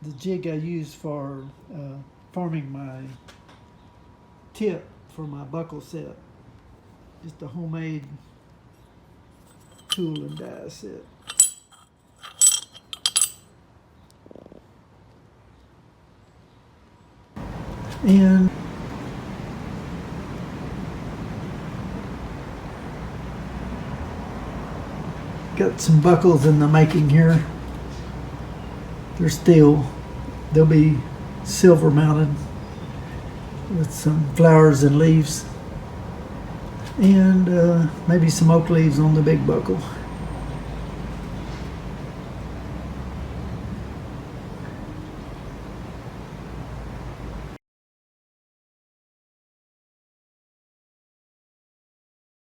the jig I use for forming my tip for my buckle set. Just a homemade tool and die set. And got some buckles in the making here. They're steel. They'll be silver mounted with some flowers and leaves, and maybe some oak leaves on the big buckle.